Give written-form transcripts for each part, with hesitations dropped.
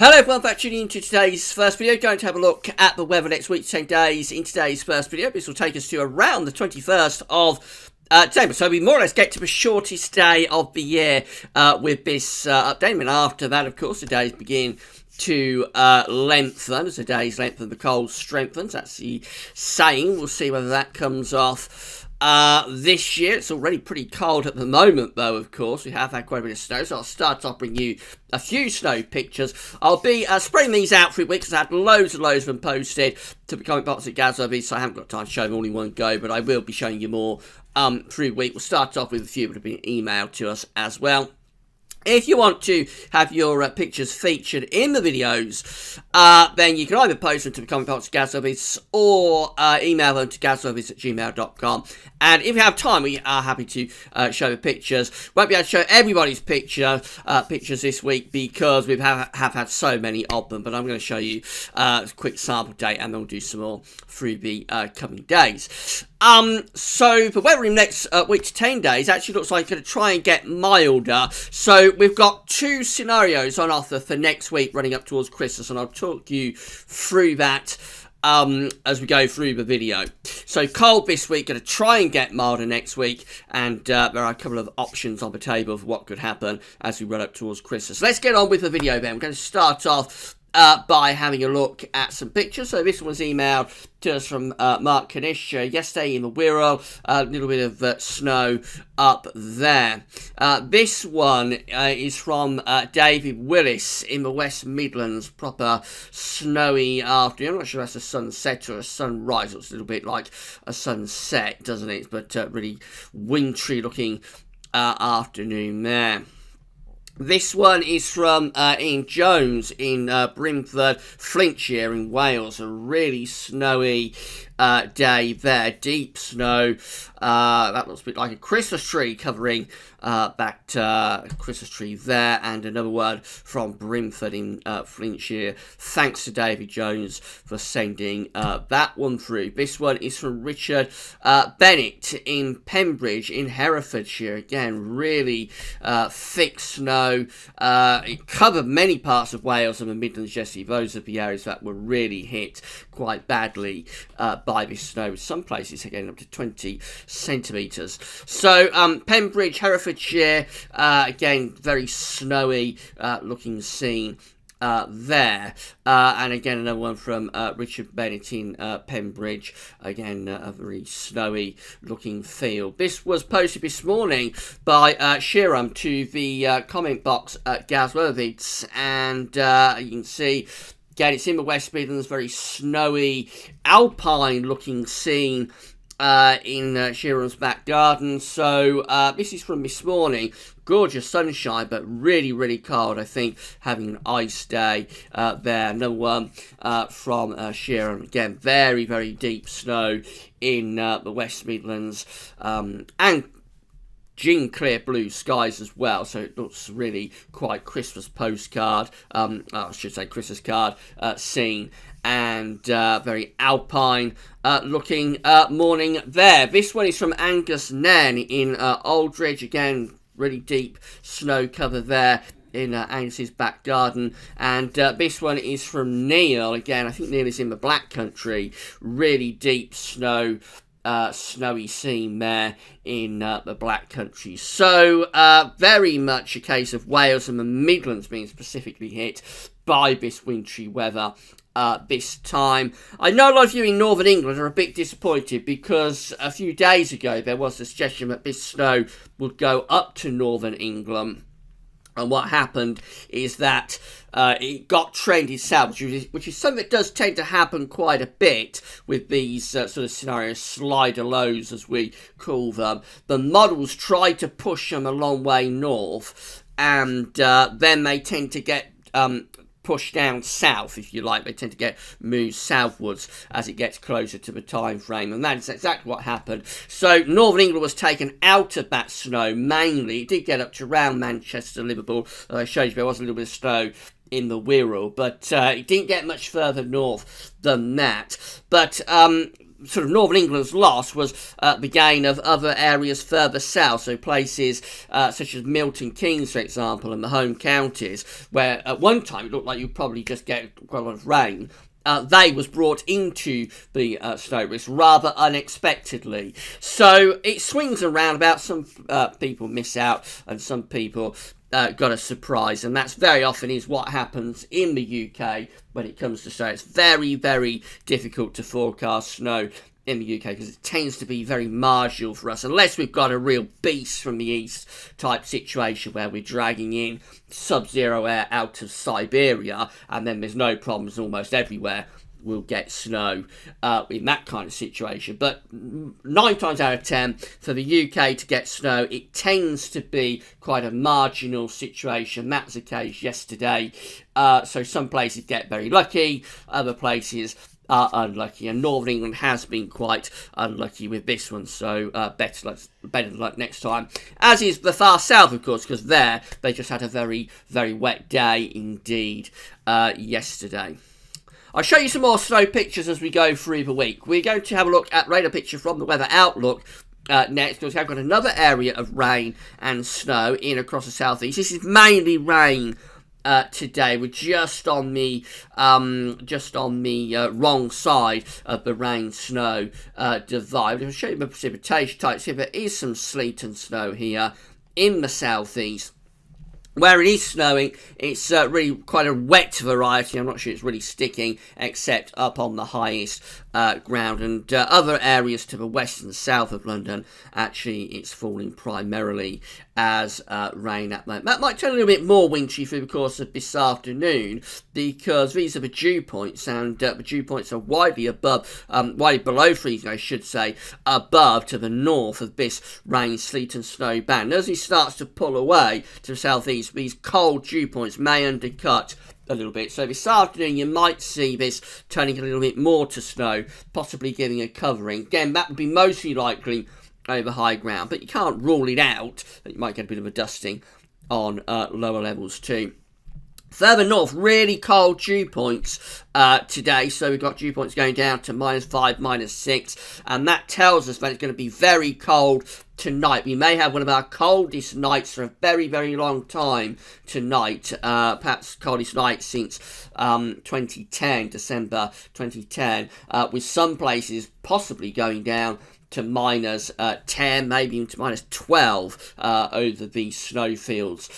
Hello everyone, back tuning into today's first video. Going to have a look at the weather next week, 10 days in today's first video. This will take us to around the 21st of December. So we more or less get to the shortest day of the year with this update. And after that, of course, the days begin to lengthen. As the days lengthen, the cold strengthens. That's the saying. We'll see whether that comes off this year. It's already pretty cold at the moment, though, of course. We have had quite a bit of snow, so I'll start off bringing you a few snow pictures. I'll be spreading these out through weeks. I had loads and loads of them posted to the comment box at Gazovy, so I haven't got time to show them all in one go, but I will be showing you more through week. We'll start off with a few that have been emailed to us as well. If you want to have your pictures featured in the videos, then you can either post them to the comment box at Gazovy or email them to gazovy@gmail.com. And if you have time, we are happy to show the pictures. Won't be able to show everybody's pictures this week because we have had so many of them. But I'm going to show you a quick sample date, and then we'll do some more through the coming days. So the weather in the next week to 10 days actually looks like it's going to try and get milder. So we've got two scenarios on offer for next week running up towards Christmas, and I'll talk you through that as we go through the video. So cold this week, going to try and get milder next week, and there are a couple of options on the table of what could happen as we run up towards Christmas. Let's get on with the video then. We're going to start off by having a look at some pictures. So this was emailed to us from Mark Kanish yesterday in the Wirral. A little bit of snow up there. This one is from David Willis in the West Midlands. Proper snowy afternoon. I'm not sure if that's a sunset or a sunrise. It's a little bit like a sunset, doesn't it? But really wintry looking afternoon there. This one is from Ian Jones in Brimford, Flintshire in Wales. A really snowy day there. Deep snow. That looks a bit like a Christmas tree covering that Christmas tree there. And another one from Brimford in Flintshire. Thanks to David Jones for sending that one through. This one is from Richard Bennett in Pembridge in Herefordshire. Again, really thick snow. It covered many parts of Wales and the Midlands yesterday. Those are the areas that were really hit quite badly by this snow. Some places are getting up to 20 centimetres. So Pembridge, Herefordshire, again, very snowy looking scene there. And again, another one from Richard Bennett in Pembridge. Again, a very snowy looking field. This was posted this morning by Shiram to the comment box at Gazovy, and you can see, again, it's in the West Midlands, very snowy, alpine looking scene in Shiram's back garden. So this is from this morning. Gorgeous sunshine, but really, really cold. I think having an ice day there. Another one from Shiram. Again, very, very deep snow in the West Midlands, and gin clear blue skies as well, so it looks really quite Christmas postcard, I should say Christmas card scene, and very alpine looking morning there. This one is from Angus Nairn in Aldridge. Again, really deep snow cover there in Angus's back garden. And this one is from Neil. Again, I think Neil is in the Black Country. Really deep snow, snowy scene there in the Black Country. So very much a case of Wales and the Midlands being specifically hit by this wintry weather this time. I know a lot of you in Northern England are a bit disappointed because a few days ago there was a suggestion that this snow would go up to Northern England. And what happened is that it got trended south, which is something that does tend to happen quite a bit with these sort of scenarios, slider lows as we call them. The models try to push them a long way north, and then they tend to get pushed down south, if you like. They tend to get moved southwards as it gets closer to the time frame, and that is exactly what happened. So Northern England was taken out of that snow mainly. It did get up to around Manchester, Liverpool. As I showed you, there was a little bit of snow in the Wirral, but it didn't get much further north than that. But sort of northern England's loss was the gain of other areas further south, so places such as Milton Keynes, for example, and the home counties, where at one time it looked like you'd probably just get quite a lot of rain. They was brought into the snow risk rather unexpectedly. So it swings around about. Some people miss out and some people got a surprise, and that's very often is what happens in the UK when it comes to snow. It's very, very difficult to forecast snow in the UK because it tends to be very marginal for us, unless we've got a real beast from the east type situation where we're dragging in sub-zero air out of Siberia, and then there's no problems almost everywhere. We'll get snow in that kind of situation. But 9 times out of 10, for the UK to get snow, it tends to be quite a marginal situation. That was the case yesterday. So some places get very lucky, other places are unlucky, and Northern England has been quite unlucky with this one, so better luck next time. As is the far south, of course, because there they just had a very, very wet day indeed yesterday. I'll show you some more snow pictures as we go through the week. We're going to have a look at radar picture from the Weather Outlook next, because we've got another area of rain and snow in across the southeast. This is mainly rain today. We're just on the wrong side of the rain-snow divide. I'll show you the precipitation types here. There is some sleet and snow here in the southeast. Where it is snowing, it's really quite a wet variety. I'm not sure it's really sticking, except up on the highest ground. And other areas to the west and south of London, actually, it's falling primarily as rain at the moment. That might turn a little bit more wintry through the course of this afternoon, because these are the dew points, and the dew points are widely below freezing, I should say, above to the north of this rain, sleet and snow band. As it starts to pull away to the southeast, these cold dew points may undercut a little bit. So this afternoon you might see this turning a little bit more to snow, possibly giving a covering. Again, that would be mostly likely over high ground, but you can't rule it out that you might get a bit of a dusting on lower levels too. Further north, really cold dew points today. So we've got dew points going down to -5, -6. And that tells us that it's going to be very cold tonight. We may have one of our coldest nights for a very, very long time tonight. Perhaps coldest night since 2010, December 2010. With some places possibly going down to -10, maybe even to -12 over the snowfields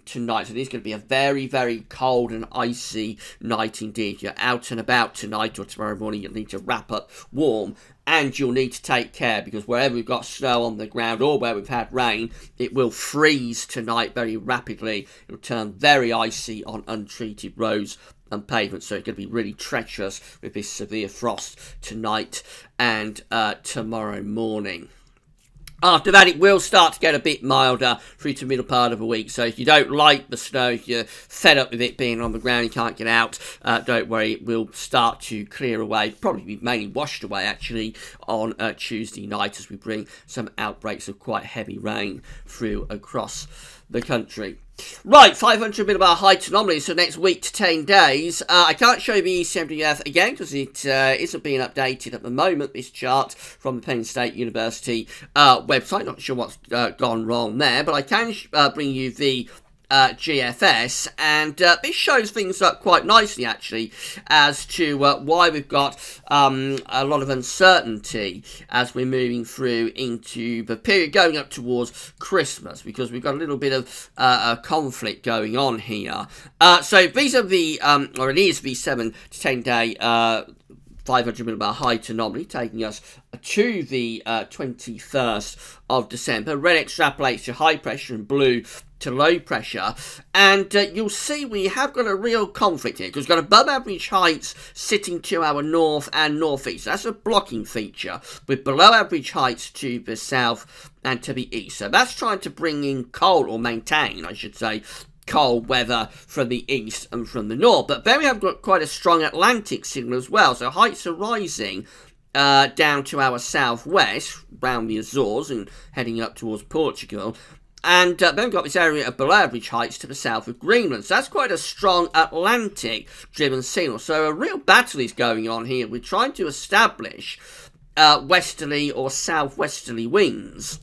tonight. So this is going to be a very, very cold and icy night indeed. You're out and about tonight or tomorrow morning, you'll need to wrap up warm. And you'll need to take care, because wherever we've got snow on the ground or where we've had rain, it will freeze tonight very rapidly. It'll turn very icy on untreated roads and pavements, so it's going to be really treacherous with this severe frost tonight and tomorrow morning. After that, it will start to get a bit milder through to the middle part of the week. So if you don't like the snow, if you're fed up with it being on the ground, you can't get out, don't worry, it will start to clear away. Probably be mainly washed away, actually, on Tuesday night as we bring some outbreaks of quite heavy rain through across the country. Right, 500 millibar height anomalies for next week to 10 days. I can't show you the ECMWF again because it isn't being updated at the moment, this chart from the Penn State University website. Not sure what's gone wrong there, but I can bring you the GFS, and this shows things up quite nicely actually as to why we've got a lot of uncertainty as we're moving through into the period going up towards Christmas, because we've got a little bit of a conflict going on here. So these are the, or it is the 7 to 10 day 500 millibar height anomaly, taking us to the 21st of December. Red extrapolates to high pressure and blue to low pressure, and you'll see we have got a real conflict here, because we've got above average heights sitting to our north and northeast. That's a blocking feature, with below average heights to the south and to the east. So that's trying to bring in cold, or maintain, I should say, cold weather from the east and from the north. But then we have got quite a strong Atlantic signal as well, so heights are rising down to our southwest, around the Azores and heading up towards Portugal. And then we've got this area of below average heights to the south of Greenland. So that's quite a strong Atlantic-driven signal. So a real battle is going on here. We're trying to establish westerly or southwesterly winds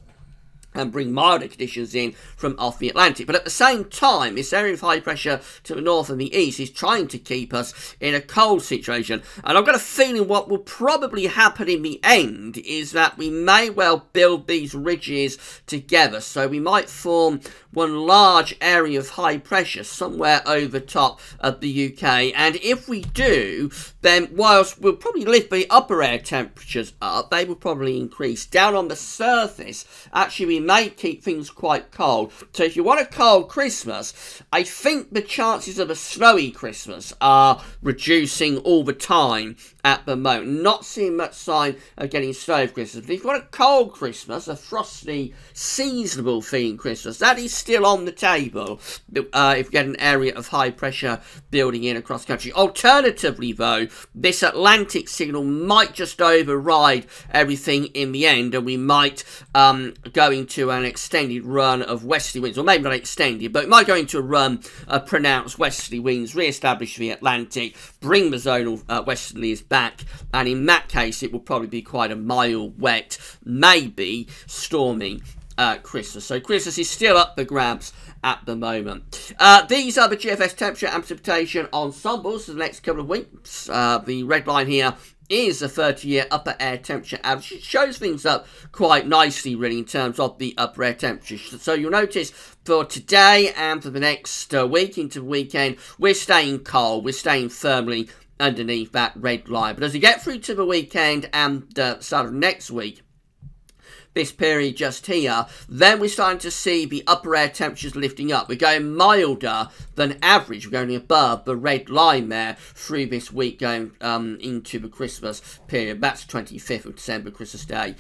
and bring milder conditions in from off the Atlantic. But at the same time, this area of high pressure to the north and the east is trying to keep us in a cold situation. And I've got a feeling what will probably happen in the end is that we may well build these ridges together. So we might form one large area of high pressure somewhere over top of the UK. And if we do, then whilst we'll probably lift the upper air temperatures up, they will probably increase. Down on the surface, actually we may keep things quite cold. So if you want a cold Christmas, I think the chances of a snowy Christmas are reducing all the time at the moment. Not seeing much sign of getting snow for Christmas. But if you want a cold Christmas, a frosty, seasonable feeling Christmas, that is still on the table if you get an area of high pressure building in across the country. Alternatively, though, this Atlantic signal might just override everything in the end, and we might go into an extended run of westerly winds, or maybe not extended, but it might go into a run of pronounced westerly winds, re-establish the Atlantic, bring the zonal westerlies back, and in that case it will probably be quite a mild, wet, maybe stormy Christmas. So Christmas is still up for grabs at the moment. These are the GFS temperature and precipitation ensembles for the next couple of weeks. The red line here is a 30-year upper air temperature average. It shows things up quite nicely, really, in terms of the upper air temperature. So you'll notice for today and for the next week into the weekend, we're staying cold. We're staying firmly underneath that red line. But as we get through to the weekend and start of next week, this period just here, then we're starting to see the upper air temperatures lifting up. We're going milder than average. We're going above the red line there through this week going into the Christmas period. That's 25th of December, Christmas Day,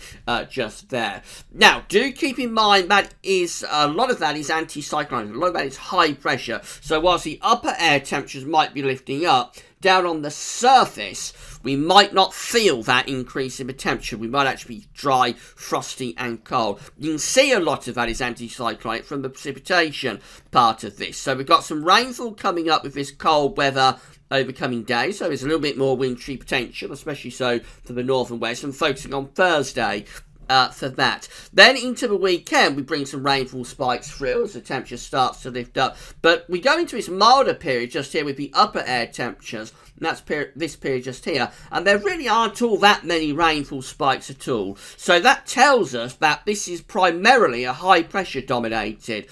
just there. Now, do keep in mind that is a lot of that is anticyclonic. A lot of that is high pressure. So whilst the upper air temperatures might be lifting up, down on the surface, we might not feel that increase in the temperature. We might actually be dry, frosty and cold. You can see a lot of that is anticyclonic from the precipitation part of this. So we've got some rainfall coming up with this cold weather over coming days. So there's a little bit more wintry potential, especially so for the north and west. I'm focusing on Thursday for that. Then into the weekend, we bring some rainfall spikes through as the temperature starts to lift up. But we go into this milder period just here with the upper air temperatures. And that's this period just here. And there really aren't all that many rainfall spikes at all. So that tells us that this is primarily a high pressure dominated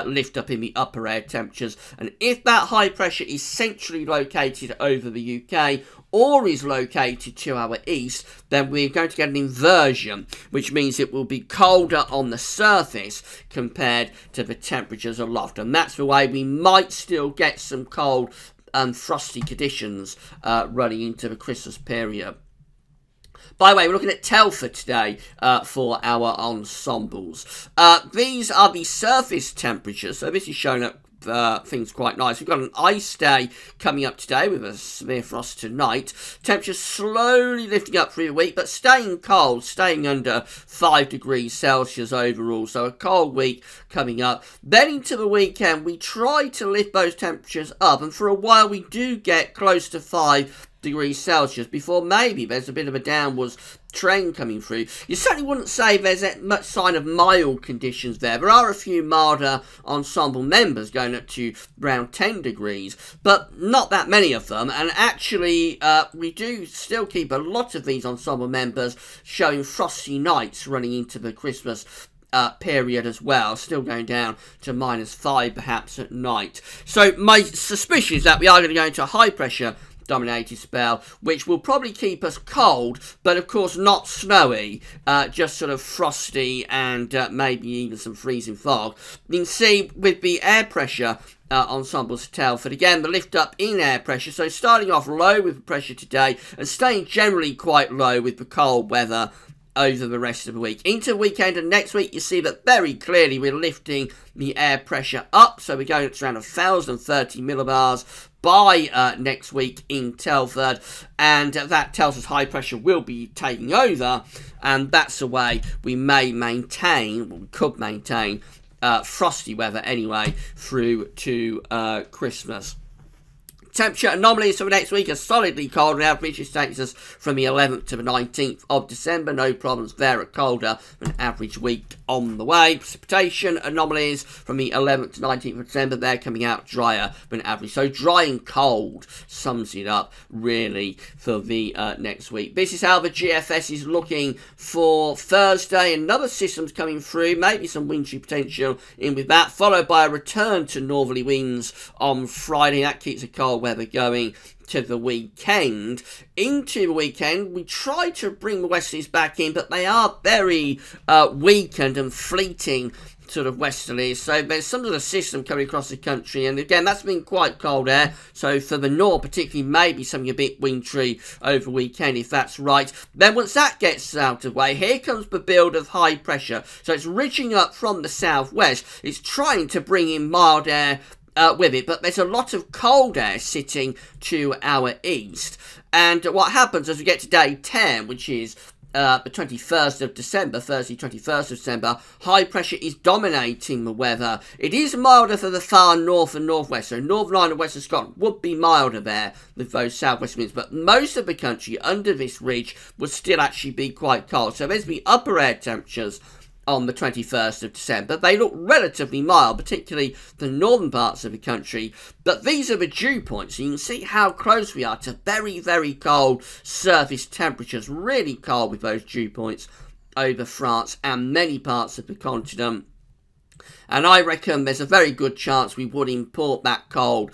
lift up in the upper air temperatures. And if that high pressure is centrally located over the UK or is located to our east, then we're going to get an inversion, which means it will be colder on the surface compared to the temperatures aloft. And that's the way we might still get some cold and frosty conditions running into the Christmas period. By the way, we're looking at Telford today for our ensembles. These are the surface temperatures, so this is showing up things quite nice. We've got an ice day coming up today with a severe frost tonight. Temperatures slowly lifting up through the week, but staying cold, staying under 5 degrees Celsius overall. So a cold week coming up. Then into the weekend, we try to lift those temperatures up, and for a while we do get close to 5 degrees Celsius before maybe there's a bit of a downwards trend coming through. You certainly wouldn't say there's much sign of mild conditions there. There are a few milder ensemble members going up to around 10 degrees, but not that many of them. And actually, we do still keep a lot of these ensemble members showing frosty nights running into the Christmas period as well, still going down to -5 perhaps at night. So my suspicion is that we are going to go into a high pressure dominated spell, which will probably keep us cold, but of course not snowy, just sort of frosty and maybe even some freezing fog. You can see with the air pressure ensembles to Telford, again the lift up in air pressure, so starting off low with the pressure today and staying generally quite low with the cold weather over the rest of the week. Into the weekend and next week, you see that very clearly we're lifting the air pressure up, so we're going up to around 1,030 millibars by next week in Telford, and that tells us high pressure will be taking over, and that's the way we may maintain, well, we could maintain frosty weather anyway through to Christmas. Temperature anomalies for next week are solidly cold, and average takes us from the 11th to the 19th of December. No problems there, a colder than average week on the way. Precipitation anomalies from the 11th to 19th of December, they're coming out drier than average. So dry and cold sums it up really for the next week. This is how the GFS is looking for Thursday. Another system's coming through, maybe some wind chill potential in with that, followed by a return to northerly winds on Friday. That keeps the cold weather going to the weekend. Into the weekend, we try to bring the westerlies back in, but they are very weakened and fleeting sort of westerlies. So there's some sort of system coming across the country, and again, that's been quite cold air. So for the north, particularly, maybe something a bit wintry over the weekend, if that's right. Then once that gets out of the way, here comes the build of high pressure. So it's ridging up from the southwest. It's trying to bring in mild air with it, but there's a lot of cold air sitting to our east. And what happens as we get to day 10, which is the 21st of December, Thursday 21st of December, high pressure is dominating the weather. It is milder for the far north and northwest, so Northern Ireland and Western Scotland would be milder there with those southwest winds, but most of the country under this ridge would still actually be quite cold. So there's the upper air temperatures on the 21st of December. They look relatively mild, particularly the northern parts of the country, but these are the dew points. So you can see how close we are to very, very cold surface temperatures, really cold with those dew points over France and many parts of the continent. And I reckon there's a very good chance we would import that cold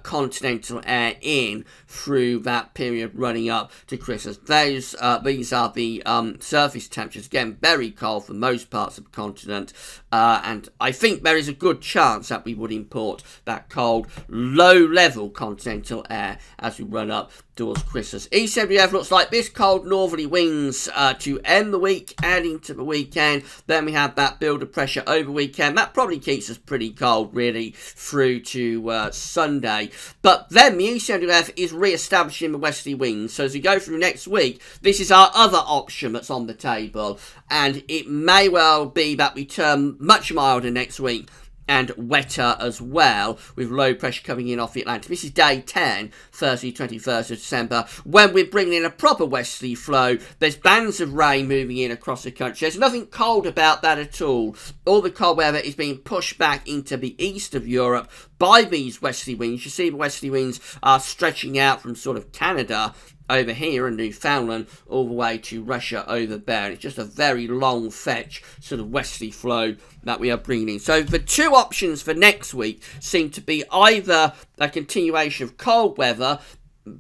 continental air in through that period running up to Christmas. These are the surface temperatures. Again, very cold for most parts of the continent. And I think there is a good chance that we would import that cold, low-level continental air as we run up towards Christmas. ECWF looks like this: cold northerly winds to end the week and into the weekend. Then we have that build of pressure over weekend. That probably keeps us pretty cold really through to Sunday. But then the ECWF is re-establishing the westerly winds. So as we go through next week, this is our other option that's on the table. And it may well be that we turn much milder next week and wetter as well, with low pressure coming in off the Atlantic. This is day 10, Thursday 21st of December, when we're bringing in a proper westerly flow. There's bands of rain moving in across the country. There's nothing cold about that at all. All the cold weather is being pushed back into the east of Europe by these westerly winds. You see the westerly winds are stretching out from sort of Canada over here in Newfoundland all the way to Russia over there. And it's just a very long fetch sort of westerly flow that we are bringing in. So the two options for next week seem to be either a continuation of cold weather,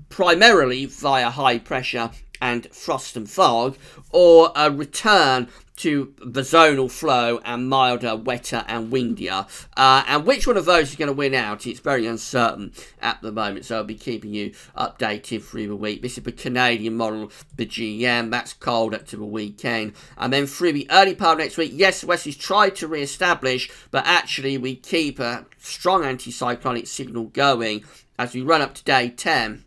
primarily via high pressure and frost and fog, or a return to the zonal flow and milder, wetter and windier. And which one of those is going to win out? It's very uncertain at the moment, so I'll be keeping you updated through the week. This is the Canadian model, the GM. That's cold up to the weekend. And then through the early part of next week, yes, the Westies tried to re-establish, but actually we keep a strong anticyclonic signal going as we run up to day 10.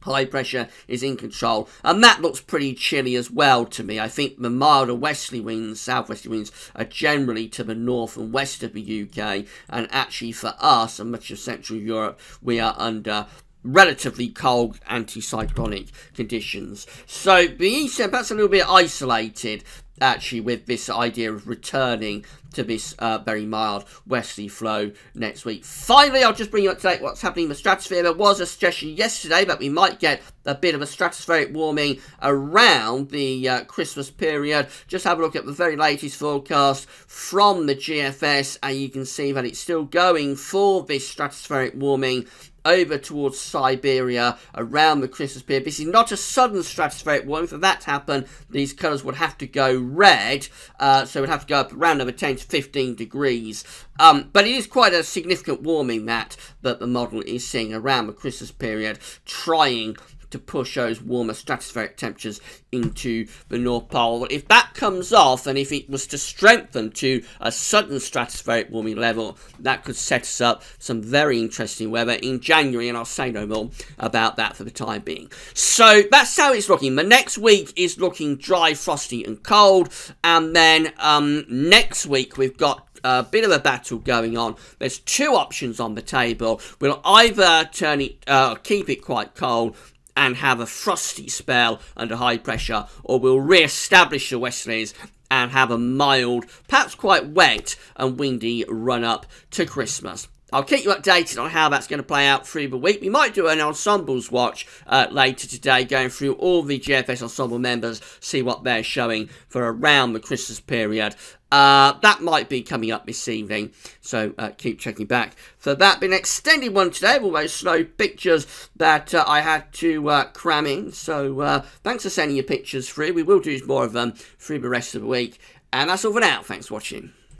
High pressure is in control, and that looks pretty chilly as well to me. I think the milder westerly winds, southwesterly winds, are generally to the north and west of the UK, and actually for us and much of Central Europe, we are under relatively cold anticyclonic conditions. So the east, that's a little bit isolated actually with this idea of returning to this very mild westerly flow next week. Finally, I'll just bring you up to date what's happening in the stratosphere. There was a suggestion yesterday that we might get a bit of a stratospheric warming around the Christmas period. Just have a look at the very latest forecast from the GFS, and you can see that it's still going for this stratospheric warming over towards Siberia around the Christmas period. This is not a sudden stratospheric warming. For that to happen, these colours would have to go red, so it would have to go up around over 10 to 15 degrees. But it is quite a significant warming that the model is seeing around the Christmas period, trying to push those warmer stratospheric temperatures into the North Pole. If that comes off, and if it was to strengthen to a sudden stratospheric warming level, that could set us up some very interesting weather in January, and I'll say no more about that for the time being. So that's how it's looking. The next week is looking dry, frosty and cold, and then next week we've got a bit of a battle going on. There's two options on the table. We'll either keep it quite cold and have a frosty spell under high pressure, or we'll re-establish the westerlies and have a mild, perhaps quite wet and windy run up to Christmas. I'll keep you updated on how that's going to play out through the week. We might do an ensembles watch later today, going through all the GFS ensemble members, see what they're showing for around the Christmas period. That might be coming up this evening, so keep checking back for that. Been an extended one today, with all those slow pictures that I had to cram in. So thanks for sending your pictures through. We will do more of them through the rest of the week. And that's all for now. Thanks for watching.